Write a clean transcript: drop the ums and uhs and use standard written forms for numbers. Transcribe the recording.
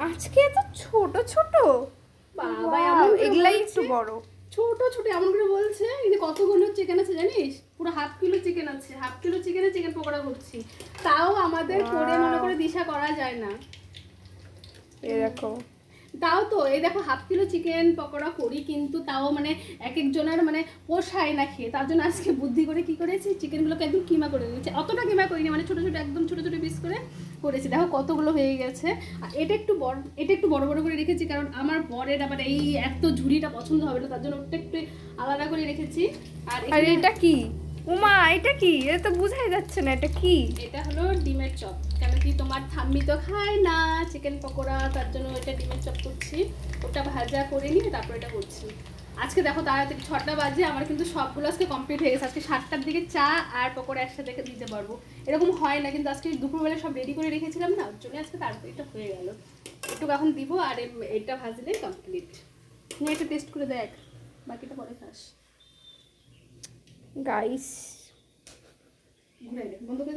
আজকে এত ছোট ছোট, বাবা এগুলাই একটু বড়। ছোট ছোট এমন করে বলছে। এখানে কতগুলো চিকেন আছে জানিস? পুরো হাফ কিলো চিকেন আছে। হাফ কিলো চিকেনে চিকেন পকোড়া করছি, তাও আমাদের করে মনে করে দিশা করা যায় না। এই দেখো, তাও তো এই দেখো হাফ কিলো চিকেন পকোড়া করি, কিন্তু তাও মানে এক একজনের মানে পোষায় না খেয়ে। তার জন্য আজকে বুদ্ধি করে কি করেছি, চিকেনগুলোকে একদম কিমা করে দিয়েছি। অতটা কিমা করিনি, মানে ছোটো ছোটো একদম ছোটো ছোটো পিস করে করেছি। দেখো কতগুলো হয়ে গেছে। আর এটা একটু বড় বড় করে রেখেছি, কারণ আমার বরের আবার এই এত ঝুড়িটা পছন্দ হবে না, তার জন্য ওটা একটু আলাদা করে রেখেছি। আর এটা কি? উমা, এটা কি? এটা তো বোঝাই যাচ্ছে না, এটা কি? এটা হলো ডিমের চপ। কেন কি তোমার ঠাম্মি তো খায় না চিকেন পকোড়া, তার জন্য এটা ডিমের চপ করছি। ওটা ভাজা করে নিয়ে তারপর এটা করছি। আজকে দেখো তাড়াতাড়ি 6টা বাজে, আমার কিন্তু সবগুলো আজকে কমপ্লিট হয়ে গেছে। আজকে 7টার দিকে চা আর পকোড়া একসাথে দিতে পারবো, এরকম হয় না। কিন্তু আজকে দুপুরবেলা সব রেডি করে রেখেছিলাম না, ওর জন্য আজকে তাড়াতাড়ি এটা হয়ে গেল। একটু এখন দিব, আর এটা ভাজলে কমপ্লিট। নিয়ে একটা টেস্ট করে দেখ, বাকিটা পরে খাস। গাইস, ঘুরে বন্ধ করে